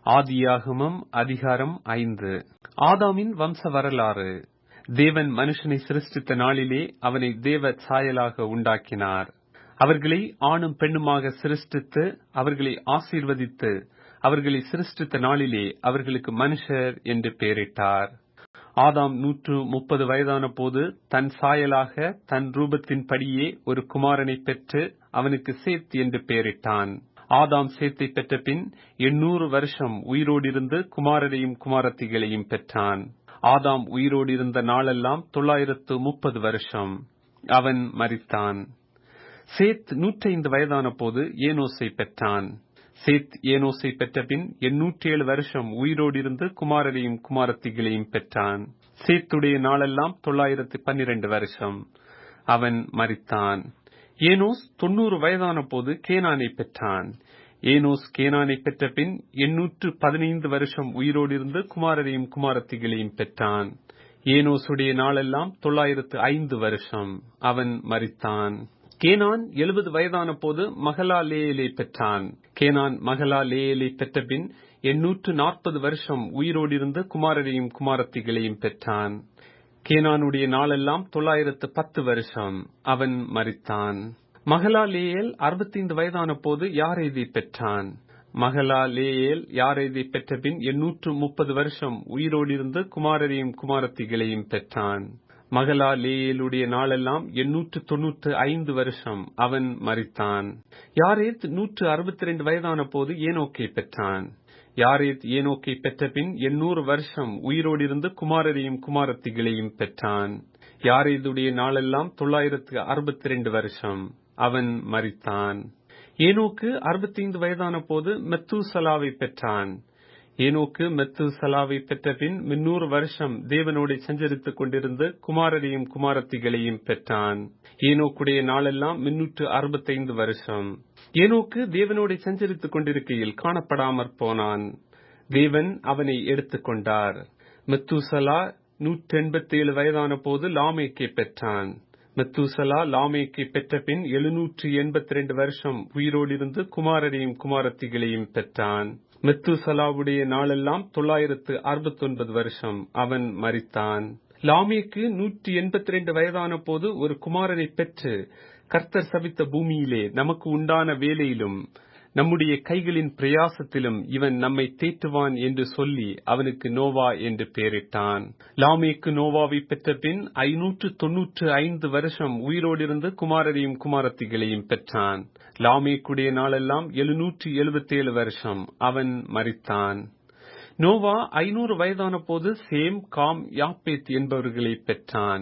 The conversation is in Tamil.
ஆதியாகமம் அதிகாரம் 5. ஆதாமின் வம்ச வரலாறு. தேவன் மனுஷனை சிருஷ்டித்த நாளிலே அவனை தேவ சாயலாக உண்டாக்கினார். அவர்களை ஆணும் பெண்ணுமாக சிருஷ்டித்து அவர்களை ஆசீர்வதித்து அவர்களை சிருஷ்டித்த நாளிலே அவர்களுக்கு மனுஷர் என்று பெயரிட்டார். ஆதாம் 130 வயதான போது தன் சாயலாக தன் ரூபத்தின் படியே ஒரு குமாரனை பெற்று அவனுக்கு சேத் என்று பெயரிட்டான். ஆதாம் சேத்தை பெற்ற பின் 800 வருஷம் உயிரோடு இருந்து குமாரரையும் குமாரத்திகளையும் பெற்றான். ஆதாம் உயிரோடு இருந்த நாளெல்லாம் 930 வருஷம். அவன் மரித்தான். சேத் 105 வயதான போது ஏனோசை பெற்றான். சேத் ஏனோசை பெற்ற பின் 807 வருஷம் உயிரோடு இருந்து குமாரரையும் குமாரத்திகளையும் பெற்றான். சேத்துடைய நாளெல்லாம் 912 வருஷம். அவன் மரித்தான். ஏனோஸ் 90 வயதான போது கேனானை பெற்றான். ஏனோஸ் கேனானை பெற்ற பின் 815 வருஷம் உயிரோடு இருந்து குமாரரையும் குமாரத்திகளையும் பெற்றான். ஏனோசுடைய நாளெல்லாம் 905 வருஷம். அவன் மரித்தான். கேனான் 70 வயதான போது மகலாலேயலை பெற்றான். கேனான் மகலாலேயலை பெற்ற பின் 840 வருஷம் உயிரோடு இருந்து குமாரரையும் குமாரத்திகளையும் பெற்றான். கேனானுடைய நாளெல்லாம் 910 வருஷம். அவன் மரித்தான். மகலாலேயேல் 65 வயதான போது யாரேதை பெற்றான். மகலாலேயேல் யாரேதை பெற்ற பின் 830 வருஷம் உயிரோடு இருந்து குமாரரையும் குமாரத்திகளையும் பெற்றான். மகலாலேயேலுடைய நாளெல்லாம் 895 வருஷம். அவன் மரித்தான். யாரேத் 162 வயதான போது ஏனோக்கை பெற்றான். யாரேத் ஏனோக்கை பெற்ற பின் 800 வருஷம் உயிரோடு இருந்து குமாரரையும் குமாரத்திகளையும் பெற்றான். யாரேதுடைய நாளெல்லாம் 962 வருஷம். அவன் மரித்தான். ஏனோக்கு 65 வயதான போது மெத்தூசலாவை பெற்றான். ஏனோக்கு மெத்தூசலாவை பெற்ற பின் 300 வருஷம் தேவனோடு சஞ்சரித்துக் கொண்டிருந்து குமாரரையும் குமாரத்திகளையும் பெற்றான். ஏனோக்குடைய நாளெல்லாம் 365 வருஷம். ஏனோக்கு தேவனோடு சஞ்சரித்துக் கொண்டிருக்கையில் காணப்படாமற் போனான். தேவன் அவனை எடுத்துக்கொண்டார். மெத்தூசலா 187 வயதான போது லாமேக்கை பெற்றான். மெத்தூசலா லாமேக்கை பெற்ற பின் 782 வருஷம் உயிரோடு இருந்து குமாரரையும் குமாரத்திகளையும் பெற்றான். மெத்தூசலாவுடைய நாளெல்லாம் 969 வருஷம். அவன் மரித்தான். லாமேக்கு 182 வயதான போது ஒரு குமாரனை பெற்று கர்த்தர் சபித்த பூமியிலே நமக்கு உண்டான வேலையிலும் நம்முடைய கைகளின் பிரயாசத்திலும் இவன் நம்மை தேற்றுவான் என்று சொல்லி அவனுக்கு நோவா என்று பெயரிட்டான். லாமேக்கு நோவாவை பெற்ற பின் 595 வருஷம் உயிரோடு இருந்து குமாரரையும் குமாரத்திகளையும் பெற்றான். லாமேக்குடைய நாளெல்லாம் 777 வருஷம். அவன் மரித்தான். நோவா 500 வயதான போது சேம், காம், யாப்பேத் என்பவர்களை பெற்றான்.